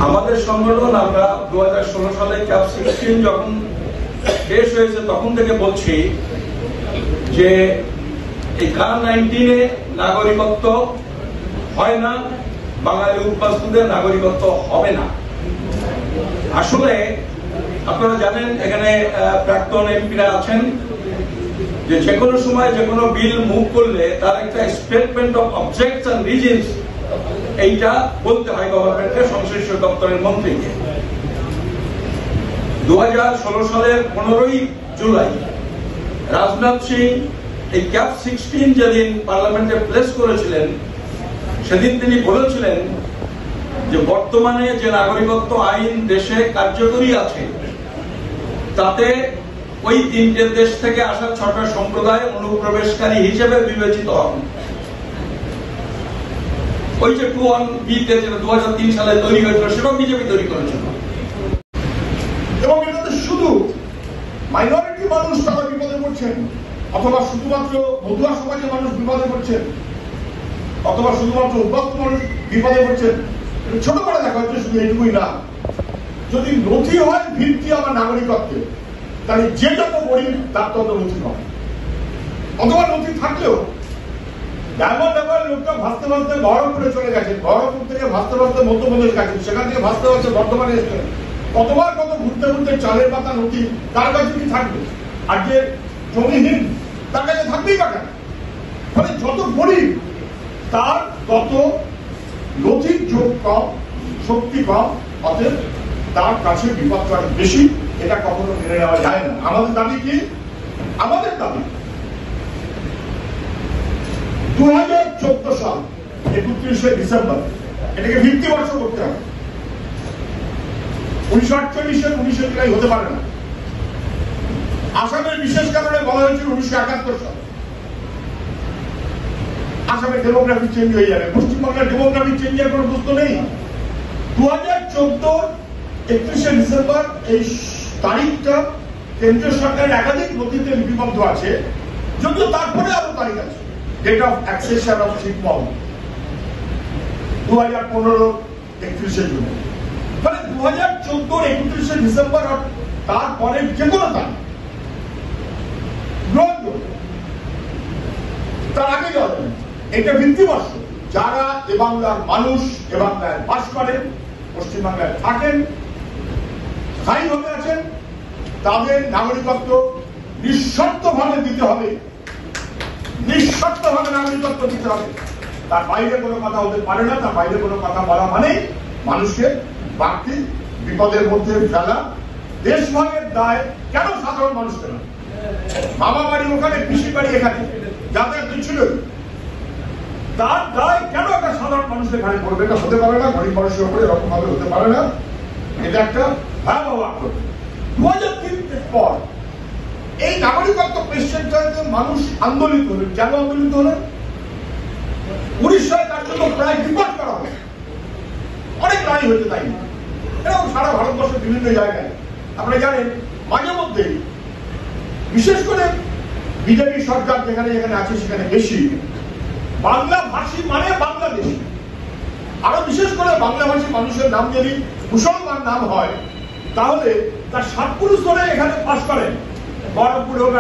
আমাদের সংগঠন আমরা 2016 সালে ক্যাপ 16 যখন শেষ হয়েছে তখন থেকে বলছি যে এই ক্যাপ 19-এ নাগরিকত্ব হয় না, বাঙালি উদ্বাস্তুদের নাগরিকত্ব হবে না। আসলে আপনারা জানেন এখানে প্রাক্তন এমপিরা আছেন যে কোনো সময় যে কোনো বিল মুভ করলে তার একটা statement of objects and reasons এইটা বলতে হয় গভর্নমেন্টের সংশ্লিষ্ট দপ্তরের মন্ত্রীকে। 2016 সালের 15ই জুলাই রাজনাথ সিং এই ক্যাপ 16 যেদিন পার্লামেন্টে প্লেস করেছিলেন সেদিন তিনি বলেছিলেন যে বর্তমানে যে নাগরিকত্ব আইন দেশে কার্যকরী আছে তাতে ওই 3টে দেশ থেকে আসা 6টা সম্প্রদায় অনুপ্রবেশকারী হিসেবে বিবেচিত হন। ওই যে 21B-তে যেটা 2003 সালে তৈরি হয়েছিল সেটাও বিজেপি তৈরি করেছিল। এবং এটাতে শুধু মাইনরিটি মানুষ তারা বিপদে পড়ছেন, অথবা শুধুমাত্র মধুয়া সমাজের মানুষ বিপদে পড়ছেন, অথবা শুধুমাত্র উদ্বাস্তু মানুষ বিপদে পড়ছেন, ছোট করে দেখা হচ্ছে। শুধু এইটুকুই না, যদি নথি হয় ভিত্তি আমার নাগরিকত্বের, তাহলে যে যত গরিব তার তত নথি হয়। অথবা নথি থাকলেও ডায়মন্ড হারবার লোকটা ভাসতে ভাসতে বহরমপুরে চলে গেছে, বহরমপুর থেকে ভাসতে ভাসতে মধ্যপ্রদেশ গেছে, সেখান থেকে ভাসতে ভাসতে বর্ধমানে এসেছেন, কতবার কত ঘুরতে ঘুরতে চালের পাতা নথি তার কাছে কি থাকবে? আর যে জমিহীন তার কাছে থাকবেই বা কেন? মানে যত গরিব তার তত নথির যোগ কম, শক্তি কম, অতএব তার কাছে বিপদটা বেশি। এটা কখনো মেনে নেওয়া যায় না। আমাদের দাবি কি? আমাদের দাবি 2014 সাল 31শে ডিসেম্বর এটাকে ভিত্তি বর্ষ করতে হবে। 1948-এর 19শে জুলাই হতে পারে না। আসামের বিশেষ কারণে বলা হয়েছিল 1971 সাল। আসামের ডেমোগ্রাফি চেঞ্জ হয়ে যাবে, পশ্চিমবঙ্গের ডেমোগ্রাফি চেঞ্জের কোনো প্রশ্ন নেই। 2014 31শে ডিসেম্বর এই তারিখটা কেন্দ্রীয় সরকারের একাধিক নথিতে লিপিবদ্ধ আছে, যদিও তারপরে আরো তারিখ আছে। ডেট অফ অ্যাক্সেশন অফ শিপমল 2015 31শে জুলাই, মানে 2014 31শে ডিসেম্বর আর তারপরে যে কোনো তারিখ গ্রহণযোগ্য, তার আগে যাওয়া যাবে। এটা ভিত্তিবর্ষ। যারা এ বাংলার মানুষ, এ বাংলায় বাস করেন, পশ্চিমবাংলায় থাকেন, স্থায়ীভাবে আছেন, তাদের নাগরিকত্ব নিঃশর্তভাবে দিতে হবে, নিঃশর্তভাবে নাগরিকত্ব দিতে হবে। তার বাইরে কোনো কথা হতে পারে না। তার বাইরে কোনো কথা বলা মানে মানুষকে বাড়তি বিপদের মধ্যে ফেলা। দেশভাগের দায় কেন সাধারণ মানুষকে না? মামা বাড়ি ওখানে, পিসি বাড়ি এখানে, যাতায়াত ছিল, তার দায় কেন একটা সাধারণ মানুষের ঘাড়ে পড়বে? এটা হতে পারে না। গরিব মানুষের উপরে এরকম ভাবে হতে পারে না। এটা একটা ভয়াবহ আক্রমণ। 2003 পর এই নাগরিকত্ব কোয়েশ্চেনটাতে মানুষ আন্দোলিত হলেন। কেন আন্দোলিত হলেন? উড়িষ্যায় তার জন্য প্রায় ডিপোর্ট করা হবে, অনেক লড়াই হয়েছে। তাই এরকম সারা ভারতবর্ষের বিভিন্ন জায়গায় আপনারা জানেন, মাঝে মধ্যে বিশেষ করে বিজেপি সরকার যেখানে যেখানে আছে সেখানে বেশি বাংলা ভাষী মানে বাংলাদেশি, আরো বিশেষ করে বাংলা ভাষী মানুষের নাম যদি মুসলমান নাম হয় তাহলে তার 7 পুরুষ ধরে এখানে পাস করেন, বহরমপুরে হোক,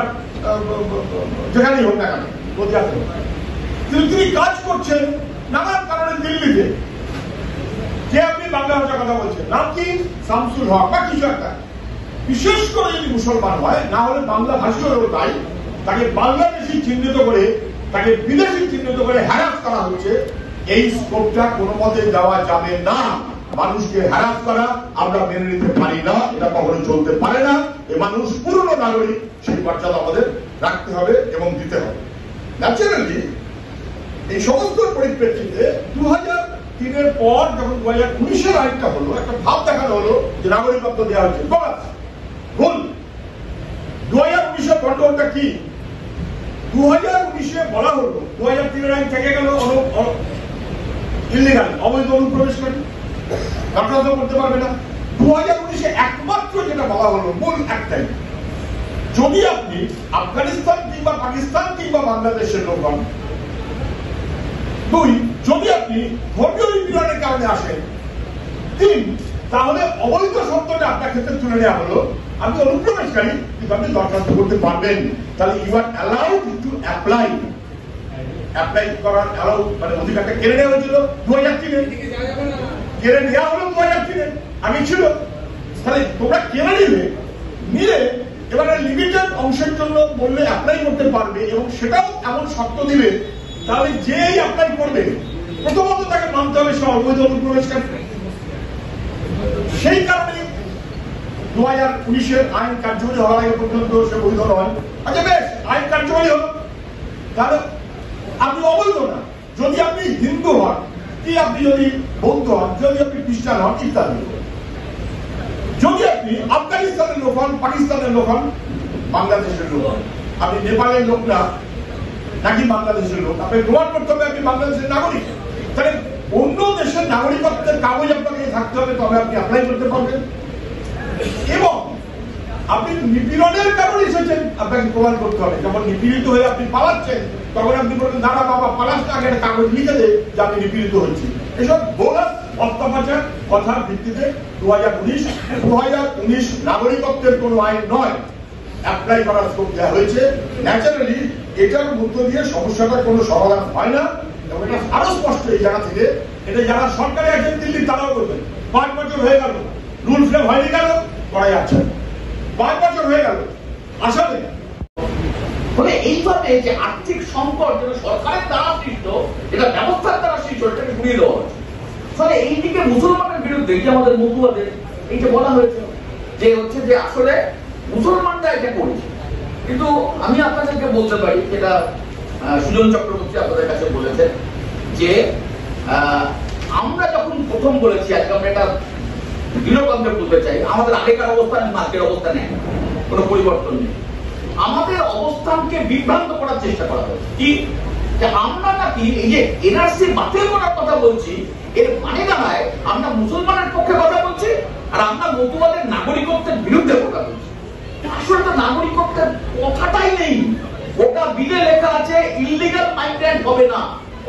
যেখানেই হোক না কেন, নদিয়াতে হোক। কিন্তু তিনি কাজ করছেন নানান কারণে দিল্লিতে, যে আপনি বাংলা ভাষার কথা বলছেন, নাম কি শামসুল হক বা কিছু একটা, বিশেষ করে যদি মুসলমান হয়, না হলে বাংলা ভাষী হলেও তাই, তাকে বাংলাদেশি চিহ্নিত করে, তাকে বিদেশি চিহ্নিত করে হ্যারাস করা হচ্ছে। এই স্কোপটা কোনো মতে দেওয়া যাবে না। মানুষকে হ্যারাস করা আমরা মেনে নিতে পারি না, এটা কখনো চলতে পারে না। এ মানুষ পুরনো নাগরিক, সেই মর্যাদা আমাদের রাখতে হবে এবং দিতে হবে। ন্যাচারালি এই সমস্ত পরিপ্রেক্ষিতে 2003-এর পর যখন 2019-এর আইনটা হলো, একটা ভাব দেখানো হলো যে নাগরিকত্ব দেওয়া হচ্ছে, ভুল। 2019-এর কন্ট্রোলটা কি? 2019-এ বলা হলো 2003-এর আইন থেকে গেল ইলিগাল, অবৈধ অনুপ্রবেশকারী, আপনারা করতে পারবে না। 2019-এ একমাত্র যেটা বলা হলো মূল একটাই, যদি আপনি আফগানিস্তান কিংবা পাকিস্তান কিংবা বাংলাদেশের লোক হন, 2 যদি আপনি ধর্মীয় নিপীড়নের কারণে আসেন, 3 তাহলে অবৈধ শব্দটা আপনার ক্ষেত্রে তুলে নেওয়া হলো, আপনি অনুপ্রবেশকারী কিন্তু আপনি দরখাস্ত করতে পারবেন। তাহলে you are allowed to apply করার অ্যালাউ মানে অধিকারটা কেড়ে নেওয়া হয়েছিল 2003-এ, কেড়ে নেওয়া হলো 2003-এ, আমি ছিল। তাহলে তোমরা কেড়ে নিলে এবারে লিমিটেড অংশের জন্য বললে অ্যাপ্লাই করতে পারবে এবং সেটাও এমন শর্ত দিবে, তাহলে যেই অ্যাপ্লাই করবে প্রথমত তাকে মানতে হবে সে অবৈধ অনুপ্রবেশকারী। সেই কারণে 2019-এর আইন কার্যকরী হওয়ার আগে পর্যন্ত সে বৈধ নয়। আচ্ছা বেশ, আইন কার্যকরী হল, তাহলে আপনি অবৈধ না। যদি আপনি হিন্দু হন, কি আপনি যদি বৌদ্ধ হন, যদি আপনি খ্রিস্টান হন ইত্যাদি, যদি আপনি আফগানিস্তানের লোক হন, পাকিস্তানের লোক হন, বাংলাদেশের লোক হন, আপনি নেপালের লোক না নাকি বাংলাদেশের লোক, আপনি প্রমাণ করতে হবে আপনি বাংলাদেশের নাগরিক। তাহলে অন্য দেশের নাগরিকত্বের কাগজ আপনাকে থাকতে হবে, তবে আপনি অ্যাপ্লাই করতে পারবেন। এবং আপনি নিপীড়নের কারণে এসেছেন, আপনাকে প্রমাণ করতে হবে। যখন নিপীড়িত হয়ে আপনি পালাচ্ছেন, তখন আপনি বলবেন দাদা বাবা পালাস না, একটা কাগজ লিখে দে যে আমি নিপীড়িত হচ্ছি। এসব বোনাস অস্ত্রোপচার কথার ভিত্তিতে 2019 নাগরিকত্বের কোন আইন নয়, অ্যাপ্লাই করার স্কোপ দেওয়া হয়েছে। ন্যাচারালি এটার মধ্য দিয়ে সমস্যাটার কোনো সমাধান হয় না, এবং এটা আরো স্পষ্ট এই জায়গা থেকে। এটা যারা সরকারি আছেন দিল্লি তারাও করবেন। 5 বছর হয়ে গেল, রুল ফ্রেম হয়নি, কেন করা যাচ্ছে? 5 বছর হয়ে গেল, আসলে ফলে এইভাবে যে আর্থিক সংকট যেটা সরকারের দ্বারা সৃষ্ট, যেটা ব্যবস্থার দ্বারা সৃষ্ট, এটাকে ঘুরিয়ে দেওয়া হচ্ছে। ফলে এইদিকে মুসলমানের বিরুদ্ধে যে আমাদের মতুয়াদের এই যে বলা হয়েছে যে হচ্ছে যে আসলে মুসলমানরা এটা করেছে। কিন্তু আমি আপনাদেরকে বলতে পারি, যেটা সুজন চক্রবর্তী আপনাদের কাছে বলেছেন, যে আমরা যখন প্রথম বলেছি, আজকে আমরা এটা দৃঢ়কণ্ঠে বলতে চাই, আমাদের আগেকার অবস্থান আজকের অবস্থা নেই, কোনো পরিবর্তন নেই। আমাদের অবস্থানকে বিভ্রান্ত করার চেষ্টা করা হয়েছে কি, যে আমরা নাকি এই যে এনআরসি বাতিল করার কথা বলছি, এর মানে দাঁড়ায় আমরা মুসলমানের পক্ষে কথা বলছি আর আমরা মতুয়াদের নাগরিকত্বের বিরুদ্ধে কথা বলছি। আসলে তো নাগরিকত্বের কথাটাই নেই। ওটা বিলে লেখা আছে ইললিগাল মাইগ্রেন্ট হবে না,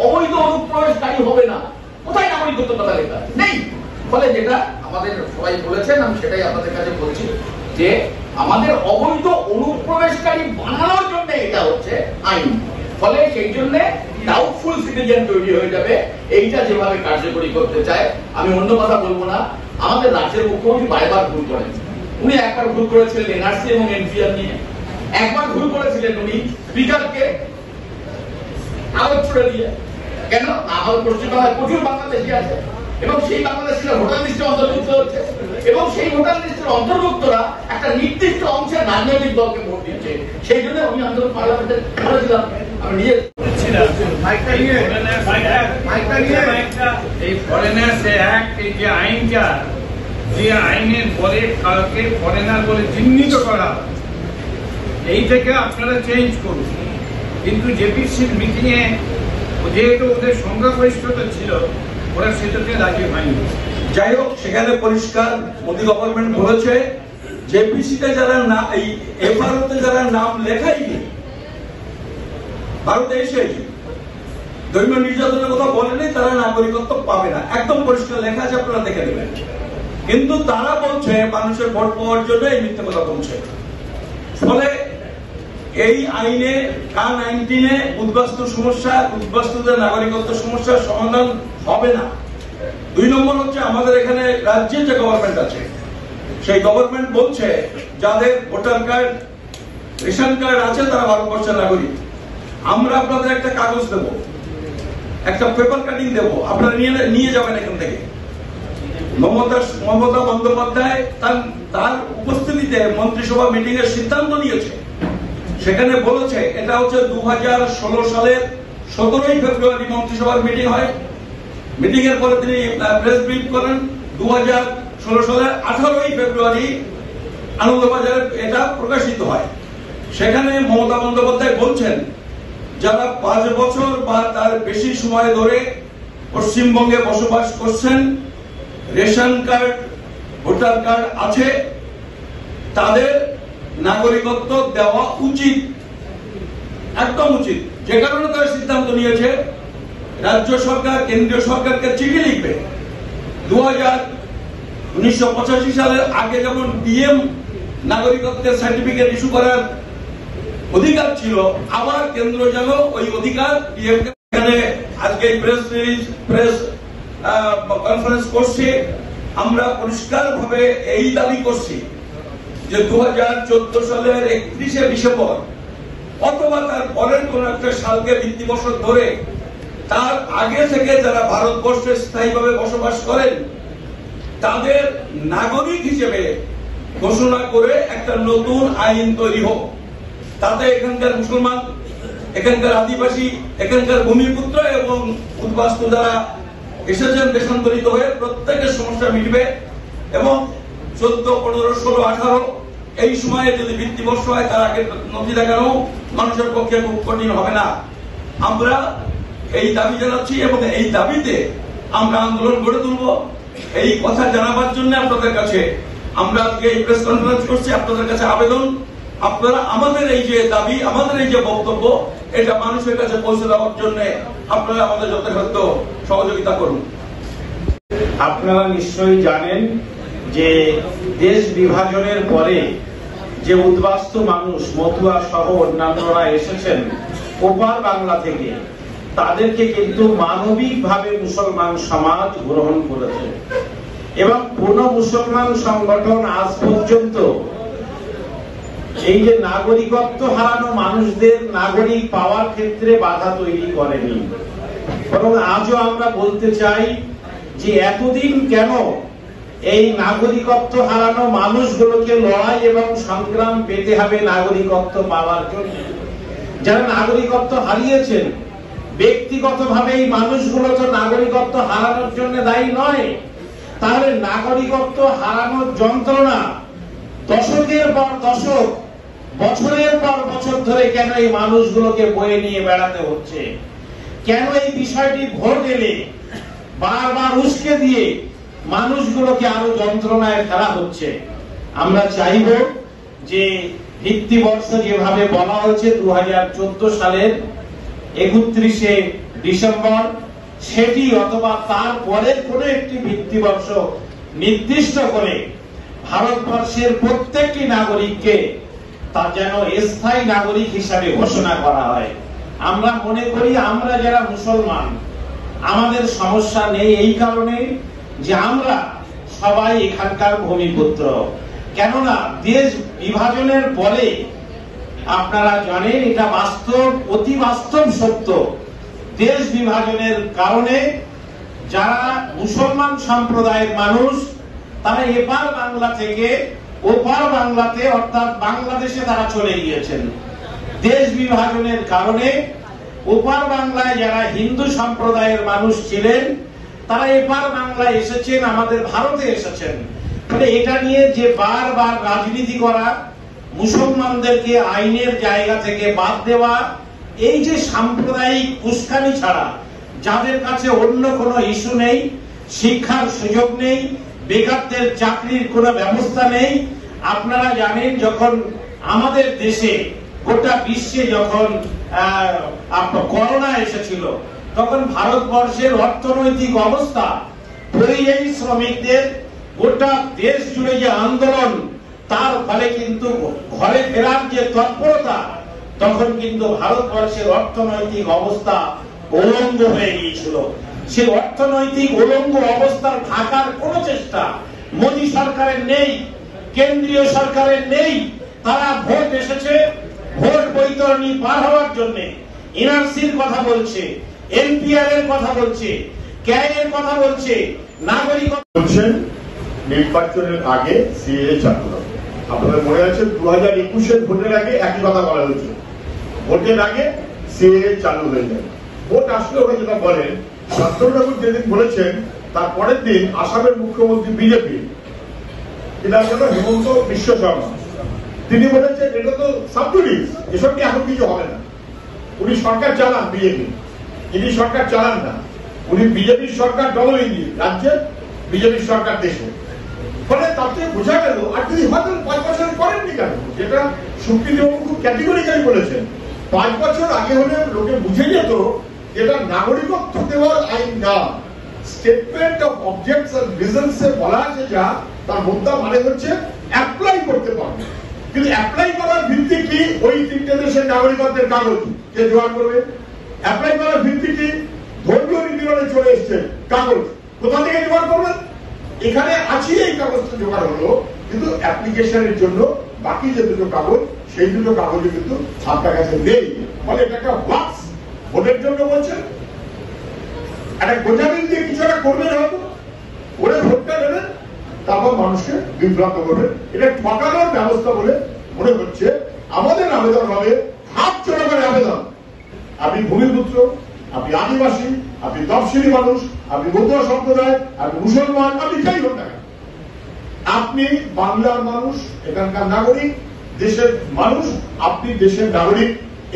অবৈধ অনুপ্রবেশকারী হবে না। কোথায় নাগরিকত্বের কথা লেখা আছে? নেই। ফলে যেটা আমাদের সবাই বলেছেন, আমি সেটাই আপনাদের কাছে বলছি, যে আমাদের অবৈধ অনুপ্রবেশকারী বানানোর জন্য এটা হচ্ছে আইন। ফলে সেই জন্য ডাউটফুল সিটিজেন তৈরি হয়ে যাবে। এইটা যেভাবে কার্যকরী করতে চায়, আমি অন্য কথা বলবো না। আমাদের রাজ্যের মুখ্যমন্ত্রী বারবার ভুল করেন। উনি একবার ভুল করেছিলেন এনআরসি এবং এনপিআর নিয়ে, একবার ভুল করেছিলেন উনি স্পিকারকে কাগজ ছুড়ে দিয়ে। কেন? আমাদের পশ্চিমবাংলায় প্রচুর বাংলাদেশি আছে এবং সেই বাংলাদেশিরা ভোটার লিস্টে অন্তর্ভুক্ত হচ্ছে, এবং সেই ভোটার লিস্টের অন্তর্ভুক্তরা একটা নির্দিষ্ট অংশের রাজনৈতিক দলকে ভোট দিচ্ছে। সেই জন্য আমি আন্দোলন পার্লামেন্টে করেছিলাম। আমি নিজে এই ফরেনার্স অ্যাক্ট, এই যে আইনটা, যে আইনের পরে কাউকে ফরেনার বলে চিহ্নিত করা, এই থেকে আপনারা চেঞ্জ করুন। কিন্তু জেপিসির মিটিং এ যেহেতু ওদের সংখ্যাগরিষ্ঠতা ছিল, ওরা সেটাতে রাজি হয়নি। যাই হোক, সেখানে পরিষ্কার মোদী গভর্নমেন্ট বলেছে জেপিসিতে যারা না, এই এফআরওতে যারা নাম লেখাই ভারতে এসে ধর্মীয় নির্যাতনের কথা বলেনি, তারা নাগরিকত্ব পাবে না। একদম পরিষ্কার লেখা আছে, আপনারা দেখে নেবেন। কিন্তু তারা বলছে মানুষের ভোট পাওয়ার জন্য এই মিথ্যে কথা বলছে। ফলে এই আইনে K-19 উদ্বাস্তু সমস্যা, উদ্বাস্তুদের নাগরিকত্ব সমস্যার সমাধান হবে না। 2 নম্বর হচ্ছে, আমাদের এখানে রাজ্যে যে গভর্নমেন্ট আছে, সেই গভর্নমেন্ট বলছে যাদের ভোটার কার্ড, রেশন কার্ড আছে তারা ভারতবর্ষের নাগরিক। আমরা আপনাদের একটা কাগজ দেব, একটা পেপার কাটিং দেব, আপনারা নিয়ে যাবেন এখান থেকে। মমতা বন্দ্যোপাধ্যায় তার উপস্থিতিতে মন্ত্রিসভা মিটিং এর সিদ্ধান্ত নিয়েছে। সেখানে বলেছে এটা হচ্ছে 2016 সালের 17ই ফেব্রুয়ারি মন্ত্রিসভার মিটিং হয়। মিটিং এর পরে তিনি প্রেস ব্রিফ করেন। 2016 সালের 18ই ফেব্রুয়ারি আনন্দবাজারে এটা প্রকাশিত হয়। সেখানে মমতা বন্দ্যোপাধ্যায় বলছেন যারা 5 বছর বা তার বেশি সময় ধরে পশ্চিমবঙ্গে বসবাস করছেন, রেশন কার্ড, ভোটার কার্ড আছে, তাদের নাগরিকত্ব দেওয়া উচিত, একদম উচিত। যে কারণে তারা সিদ্ধান্ত নিয়েছে রাজ্য সরকার কেন্দ্রীয় সরকারকে চিঠি লিখবে। 1985 সালের আগে যেমন পিএম নাগরিকত্বের সার্টিফিকেট ইস্যু করার অধিকার ছিল, আবার কেন্দ্র যেন ওই অধিকার পিএম এখানে আজকে প্রেস কনফারেন্স করছে। আমরা পরিষ্কারভাবে এই দাবি করছি যে 2014 সালের 31শে ডিসেম্বর অথবা তার পরের কোন একটা সালকে ভিত্তিবর্ষ ধরে তার আগে থেকে যারা ভারতবর্ষে স্থায়ীভাবে বসবাস করেন তাদের নাগরিক হিসেবে ঘোষণা করে একটা নতুন আইন তৈরি হোক। তাতে এখানকার মুসলমান, এখানকার আদিবাসী, এখানকার ভূমিপুত্র এবং উদ্বাস্তু যারা এসেছেন দেশান্তরিত হয়ে প্রত্যেকের সমস্যা মিটবে এবং 14, 15, 16, 18 এই সময়ে যদি ভিত্তিবর্ষ হয় তার আগে নথি দেখানো মানুষের পক্ষে খুব কঠিন হবে না। আমরা এই দাবি জানাচ্ছি এবং এই দাবিতে আমরা আন্দোলন গড়ে তুলব। এই কথা জানাবার জন্য আপনাদের কাছে আমরা আজকে এই প্রেস কনফারেন্স করছি। আপনাদের কাছে আবেদন, আপনারা আমাদের এই যে দাবি, আমাদের এই যে বক্তব্য, এটা মানুষের কাছে পৌঁছে দেওয়ার জন্য আপনারা আমাদের যথাসাধ্য সহযোগিতা করুন। আপনারা নিশ্চয়ই জানেন যে দেশ বিভাজনের পরে যে উদ্বাস্তু মানুষ মতুয়া সহ অন্যান্যরা এসেছেন ওপার বাংলা থেকে, তাদেরকে কিন্তু মানবিকভাবে মুসলমান সমাজ গ্রহণ করেছে এবং কোন মুসলমান সংগঠন আজ পর্যন্ত এই যে নাগরিকত্ব হারানো মানুষদের নাগরিক পাওয়ার ক্ষেত্রে বাধা তৈরি করেনি। বরং আজও আমরা বলতে চাই যে এতদিন কেন এই নাগরিকত্ব হারানো মানুষগুলোকে লড়াই এবং সংগ্রাম পেতে হবে নাগরিকত্ব পাওয়ার জন্য। যারা নাগরিকত্ব হারিয়েছেন ব্যক্তিগতভাবে এই মানুষগুলো তো নাগরিকত্ব হারানোর জন্য দায়ী নয়। তাহলে নাগরিকত্ব হারানোর যন্ত্রণা দশকের পর দশক, বছরের পর বছর ধরে কেন এই মানুষগুলোকে বয়ে নিয়ে বেড়াতে হচ্ছে? কেন এই বিষয়টি ভোট এলে বারবার উস্কে দিয়ে মানুষগুলোকে আরো যন্ত্রণায় ফেলা হচ্ছে? আমরা চাইব যে ভিত্তিবর্ষ যেভাবে বলা হয়েছে 2014 সালের 31শে ডিসেম্বর, সেটি অথবা তার পরের কোন একটি ভিত্তিবর্ষ নির্দিষ্ট করে ভারতবর্ষের প্রত্যেকটি নাগরিককে তা যেন স্থায়ী নাগরিক হিসাবে ঘোষণা করা হয়। আমরা মনে করি আমরা যারা মুসলমান আমাদের সমস্যা নেই এই কারণে যে আমরা সবাই এখানকার ভূমিপুত্র। কেননা দেশ বিভাজনের পরে আপনারা জানেন, এটা বাস্তব, অতি বাস্তব সত্য, দেশ বিভাজনের কারণে যারা মুসলমান সম্প্রদায়ের মানুষ তারা এপার বাংলা থেকে ওপার বাংলাতে অর্থাৎ বাংলাদেশে তারা চলে গিয়েছেন। দেশ বিভাজনের কারণে ওপার বাংলায় যারা হিন্দু সম্প্রদায়ের মানুষ ছিলেন তারা এপার বাংলায় এসেছেন, আমাদের ভারতে এসেছেন। মানে এটা নিয়ে যে বারবার রাজনীতি করা, মুসলমানদেরকে আইনের জায়গা থেকে বাদ দেওয়া, এই যে সাম্প্রদায়িক উস্কানি ছাড়া যাদের কাছে অন্য কোনো ইস্যু নেই, শিক্ষার সুযোগ নেই, বেকারদের চাকরির কোনো ব্যবস্থা নেই। আপনারা জানেন যখন আমাদের দেশে গোটা বিশ্বে যখন করোনা এসেছিল তখন ভারতবর্ষের অর্থনৈতিক অবস্থা, পরিযায়ী শ্রমিকদের গোটা দেশ জুড়ে যে আন্দোলন, তার ফলে কিন্তু ঘরে ফেরার যে তৎপরতা, তখন কিন্তু ভারতবর্ষের অর্থনৈতিক অবস্থা উলঙ্গ হয়ে গিয়েছিল। সেই অর্থনৈতিক উলঙ্গ অবস্থার থাকার কোন চেষ্টা মোদী সরকারের নেই, কেন্দ্রীয় সরকারের নেই। তারা ভোট এসেছে, ভোট বৈতরণী পার হওয়ার জন্য এনআরসির কথা বলছে, এনপিআর এর কথা বলছে, ক্যায় এর কথা বলছে, নাগরিকত্ব বলছেন নির্বাচনের আগে সিএএ চালু হবে। আপনাদের মনে আছে 2021-এর ভোটের আগে একই কথা বলা হয়েছিল, ভোটের আগে সিএএ চালু হয়ে যাবে। ভোট আসলে ওরা যেটা বলেন, শান্তনু যেদিন বলেছেন তার পরের দিন আসামের মুখ্যমন্ত্রী বিজেপি, এটা হল হেমন্ত বিশ্ব শর্মা, তিনি বলেছেন এটা তো সাবজুডিস, এসব নিয়ে এখন কিছু হবে না। উনি সরকার চালান বিজেপি, ইনি সরকার চালান না, উনি বিজেপির সরকার ডবল ইঞ্জিন, রাজ্যে বিজেপির সরকার দেশে। ফলে তাতে বোঝা গেল, আর তিনি হয়তো 5 বছর করেননি কেন, যেটা সুপ্রিমবাবু খুব ক্যাটেগরিক্যালি বলেছেন, 5 বছর আগে হলে লোকে বুঝে যেত যেটা নাগরিকত্ব দেওয়ার আইন না, statement of objects and reasons এ বলা আছে যা তার মুদ্রা মানে হচ্ছে অ্যাপ্লাই করতে পারবে, কিন্তু অ্যাপ্লাই করার ভিত্তি কি? ওই তিনটে দেশের নাগরিকত্বের কাগজ কে জোগাড় করবে? অ্যাপ্লাই করার ভিত্তি কি? ধর্মীয় নিপীড়নে চলে এসছে কাগজ কোথা থেকে জোগাড় করবেন? এখানে আছে এই কাগজটা জোগাড় হলো, কিন্তু অ্যাপ্লিকেশনের জন্য বাকি যে দুটো কাগজ সেই দুটো কাগজে কিন্তু আপনার কাছে নেই। ফলে এটা একটা ওয়াক্স ভোটের জন্য বলছেন, একটা গোজামিন দিয়ে কিছু একটা করবেন, হয়তো ওরা ভোটটা নেবেন, তারপর মানুষকে বিভ্রান্ত করবেন। এটা ঠকানোর ব্যবস্থা বলে মনে হচ্ছে। আমাদের আবেদন হবে হাত চড়া করে আবেদন। আপনি ভূমিপুত্র, আপনি আদিবাসী, আপনি তফসিলি মানুষ, আপনি মতুয়া সম্প্রদায়, আপনি মুসলমান, আপনি যাই হোক না কেন, আপনি বাংলার মানুষ, এখানকার নাগরিক, দেশের মানুষ, আপনি দেশের নাগরিক।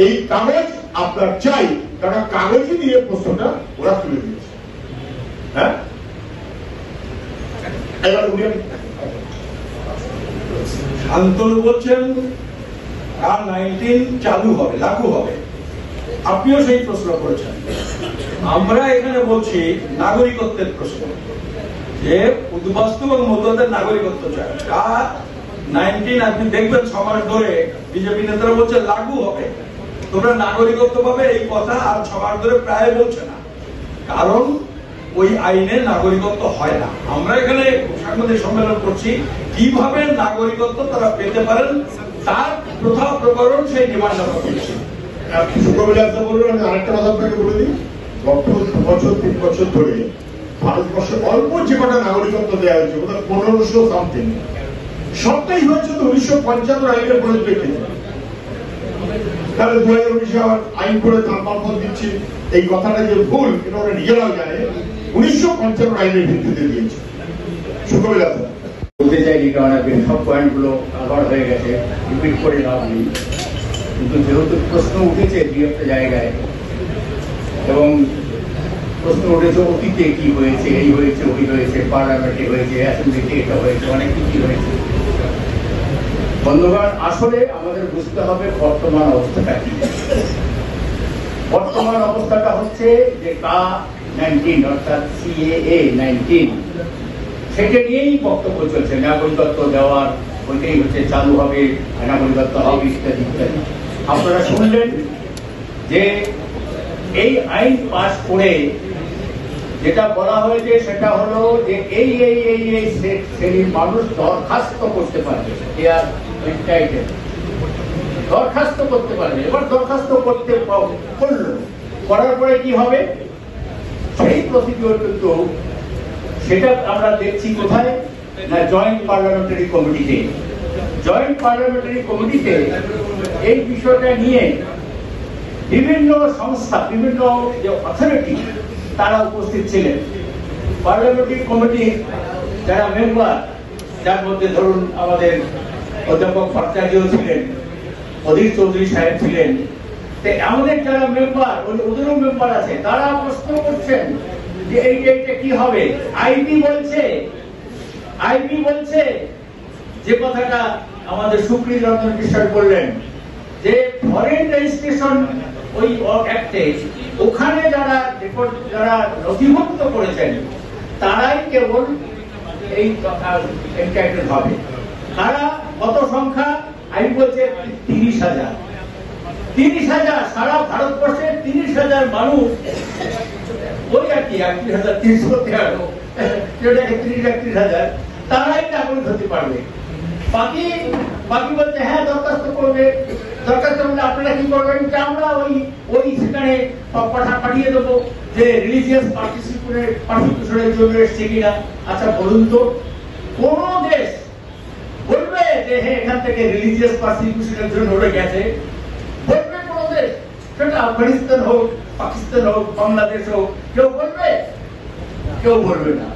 এই কাগজ আপনার চাই, কারণ কাগজই নিয়ে প্রশ্নটা ওরা তুলে দিয়েছে। হ্যাঁ, এবার শান্তনু বলছেন আর 19 চালু হবে, লাগু হবে। আপনিও সেই প্রশ্ন করেছেন। আমরা এখানে বলছি নাগরিকত্বের প্রশ্ন, যে উদ্বাস্তু এবং মতুয়াদের নাগরিকত্ব চায়। আর 19 আপনি দেখবেন 6 মাস ধরে বিজেপি নেতারা বলছে লাগু হবে, তোমরা নাগরিকত্ব পাবে, এই কথা আর 6 মাস ধরে প্রায় বলছে না, কারণ ওই আইনে নাগরিকত্ব হয় না। আমরা এখানে সাংবাদিক সম্মেলন করছি কিভাবে নাগরিকত্ব তারা পেতে পারেন, তার প্রথা প্রকরণ সেই ডিমান্ড আমরা করছি। আমি আরেকটা কথা আপনাকে বলে দিই, গত 2 বছর 3 বছর ধরে ভারতবর্ষে অল্প যে কটা নাগরিকত্ব দেওয়া হয়েছে, বোধ হয় 1500 সামথিং, সবটাই হয়েছে তো 1955 আইনের পরিপ্রেক্ষিতে। তাহলে 2019 আবার আইন করে তার মারফত দিচ্ছি, এই কথাটা যে ভুল এটা ওরা নিজেরাও জানে। 1955 আইনের ভিত্তিতে দিয়েছে। সুকবিলা বলতে চাইনি, কারণ সব পয়েন্টগুলো কভার হয়ে গেছে, রিপিট করে লাভ নেই। কিন্তু যেহেতু প্রশ্ন উঠেছে দুই একটা জায়গায়, এবং প্রশ্ন উঠেছে অতীতে কি হয়েছে, এই হয়েছে, ওই হয়েছে, পার্লামেন্টে হয়েছে, অ্যাসেম্বলিতে এটা হয়েছে, অনেক কিছু হয়েছে। বন্ধুগণ, আসলে আমাদের বুঝতে হবে বর্তমান অবস্থাটা কি। বর্তমান অবস্থাটা হচ্ছে যে K-19 অর্থাৎ CAA 19, সেটা নিয়েই বক্তব্য চলছে। নাগরিকত্ব দেওয়ার ওইটাই হচ্ছে চালু হবে, নাগরিকত্ব হবে, ইত্যাদি ইত্যাদি। আপনারা শুনলেন যে এই আইন পাশ করে যেটা বলা হয়েছে সেটা হলো যে এই এই এই এই শ্রেণীর মানুষ দরখাস্ত করতে পারবে, দরখাস্ত করতে পারবে। এবার দরখাস্ত করলো, করার পরে কি হবে সেই প্রসিডিওর, কিন্তু সেটা আমরা দেখছি কোথায় না, জয়েন্ট পার্লামেন্টারি কমিটিতে। জয়েন্ট পার্লামেন্টারি কমিটিতে এই বিষয়টা নিয়ে বিভিন্ন সংস্থা, বিভিন্ন যে অথরিটি তারা উপস্থিত ছিলেন। পার্লামেন্টারি কমিটির যারা মেম্বার, যার মধ্যে ধরুন আমাদের অধ্যাপক ভট্টাচার্য ছিলেন, অধীর চৌধুরী সাহেব ছিলেন, আমাদের যারা মেম্বার, ওদেরও মেম্বার আছে, তারা প্রশ্ন করছেন যে এইটা কি হবে। আইবি বলছে যে কথাটা আমাদের সুপ্রিয় রঞ্জন বিশ্বাস বললেন, যে ফরেন রেজিস্ট্রেশন ওই অ্যাক্টে ওখানে যারা নথিভুক্ত করেছেন তারাই কেবল এই এন্টাইটেল হবে। তারা কত সংখ্যা? আমি বলছি 30,000 সারা ভারতবর্ষে 30,000 মানুষ, ওই আর কি 31,313 তারাই নাগরিক হতে পারবে। বাকি বলছে হ্যাঁ দরখাস্ত করবে। দরখাস্ত করলে আপনারা কি করবেন? যে আমরা ওই সেখানে পাঠিয়ে দেবো যে রিলিজিয়াস পার্টিসিপেশনের জন্য এসছে কিনা। আচ্ছা বলুন তো, কোন দেশ বলবে যে হ্যাঁ এখান থেকে রিলিজিয়াস পার্টিসিপেশনের জন্য ওরা গেছে? বলবে কোন দেশ? সেটা আফগানিস্তান হোক, পাকিস্তান হোক, বাংলাদেশ হোক, কেউ বলবে? কেউ বলবে না।